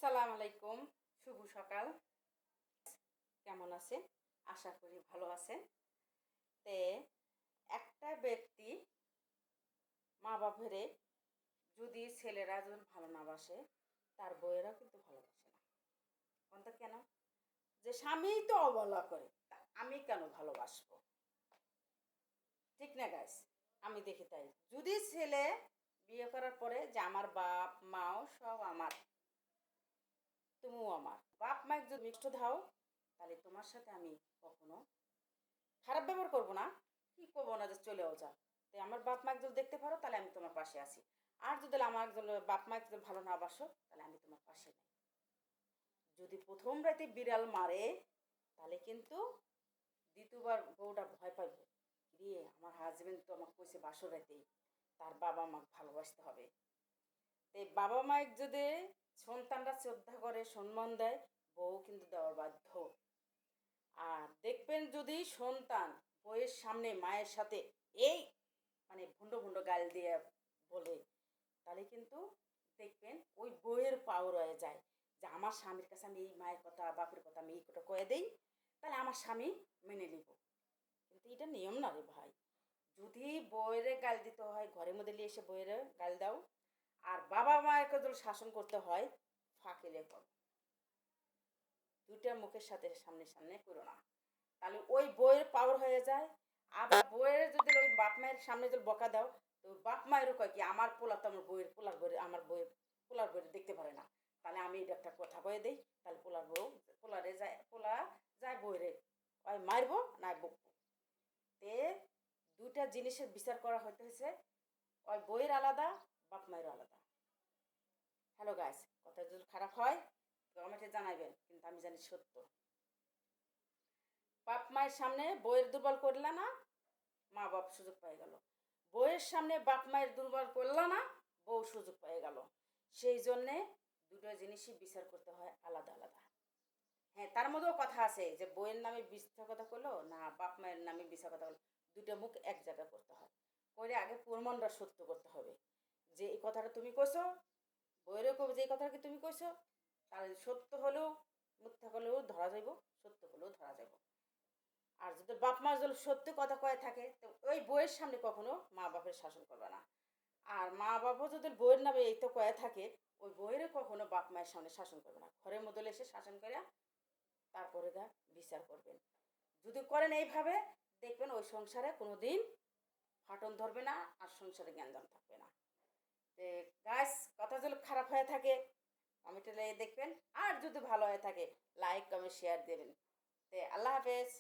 সালাম আলাইকুম, শুভ সকাল। কেমন আছেন? আশা করি ভালো আছেন। তে একটা ব্যক্তি মা বাপেরে যদি ছেলেরা যদি ভালো না বাসে, তার বউয়েরাও কিন্তু ভালোবাসে না। কোনটা কেন? যে স্বামীই তো অবহেলা করে, তা আমি কেন ভালোবাসবো? ঠিক না গাইস? আমি দেখি তাই। যদি ছেলে বিয়ে করার পরে যে আমার বাপ মাও সব আমার, তুমিও আমার, বাপ মাকে যদি মিষ্ট দাও, তাহলে তোমার সাথে আমি কখনো খারাপ ব্যবহার করবো না, কি করবো না যে চলেও যা। তাই আমার বাপ মা যদি দেখতে পারো তাহলে আমি তোমার পাশে আছি। আর যদি আমার একজন বাপ মা যদি ভালো না বাসো তাহলে আমি তোমার পাশে নেই। যদি প্রথম রাতে বিড়াল মারে তাহলে কিন্তু দ্বিতীয়বার বউটা ভয় পাইবে, রে আমার হাজবেন্ড তো আমাকে কইছে বাসর রাতেই, তার বাবা মাকে ভালোবাসতে হবে। তাই বাবা মায়ের যদি সন্তানরা শ্রদ্ধা করে সম্মান দেয়, বউ কিন্তু দেওয়ার বাধ্য। আর দেখবেন যদি সন্তান বইয়ের সামনে মায়ের সাথে এই মানে ভুন্ড ভুন্ড গাল দিয়ে বলে, তাহলে কিন্তু দেখবেন ওই বইয়ের পাওয়ার হয়ে যায় যে আমার স্বামীর কাছে আমি এই মায়ের কথা বাপের কথা আমি এই কথা কয়ে দেই, তাহলে আমার স্বামী মেনে নিব। কিন্তু এটা নিয়ম না রে ভাই। যদি বইয়ের গাল দিতে হয় ঘরের মধ্যে নিয়ে এসে বইয়ের গাল দাও, আর বাবা মায়েরকে যদি শাসন করতে হয় ফাঁকিলে করো। দুইটা মুখের সাথে সামনে সামনে করো না, তাহলে ওই বইয়ের পাওয়ার হয়ে যায়। আবার বইয়ের যদি ওই বাপ মায়ের সামনে যদি বকা দাও, তো বাপ মায়েরও কয় কি আমার পোলা তো আমার বইয়ের পোলার বই আমার বইয়ের পোলার বই দেখতে পারে না, তাহলে আমি এটা একটা কথা কয়ে দিই, তাহলে পোলার বউ পোলারে যায় পোলা যায় বইরে ওই মারবো না বকবো। তে দুইটা জিনিসের বিচার করা হইতেছে, ওই বইয়ের আলাদা বাপ মায়েরও আলাদা। হ্যালো গাইস, কথা যদি খারাপ হয় কমেন্টে জানাবেন, কিন্তু আমি জানি সত্য। বাপ মায়ের সামনে বইয়ের দুর্বল করলে না, মা বাপ সুযোগ পেয়ে গেল। বউয়ের সামনে বাপ মায়ের দুর্বল করল না, বউ সুযোগ পেয়ে গেল। সেই জন্যে দুটো জিনিসই বিচার করতে হয় আলাদা আলাদা। হ্যাঁ, তার মধ্যেও কথা আছে যে বইয়ের নামে মিথ্যা কথা করলো না বাপ মায়ের নামে মিথ্যা কথা বললো, দুটো মুখ এক জায়গায় করতে হয়। করে আগে প্রমাণটা সত্য করতে হবে যে এই কথাটা তুমি কইছো, বইয়েরও কবে যে এই কথাটা কি তুমি কইছো, তাহলে সত্য হলেও মিথ্যা হলেও ধরা যাইব, সত্য হলেও ধরা যাইব। আর যদি বাপ মা যদি সত্যি কথা কয়ে থাকে তো ওই বইয়ের সামনে কখনো মা বাপের শাসন করবে না। আর মা বাবাও যদি বইয়ের নামে এই তো কয়ে থাকে, ওই বইয়েরও কখনো বাপ মায়ের সামনে শাসন করবে না, ঘরের মধ্যে এসে শাসন করে তারপরে গা বিচার করবেন। যদি করেন এইভাবে, দেখবেন ওই সংসারে কোনো দিন ফাটন ধরবে না, আর সংসারে জ্ঞানদান থাকবে না। তো গাছ কথা যদি খারাপ হয়ে থাকে কমেন্টে দেখবেন, আর যদি ভালো হয়ে থাকে লাইক কমেন্ট শেয়ার দেবেন। তো আল্লাহ হাফেজ।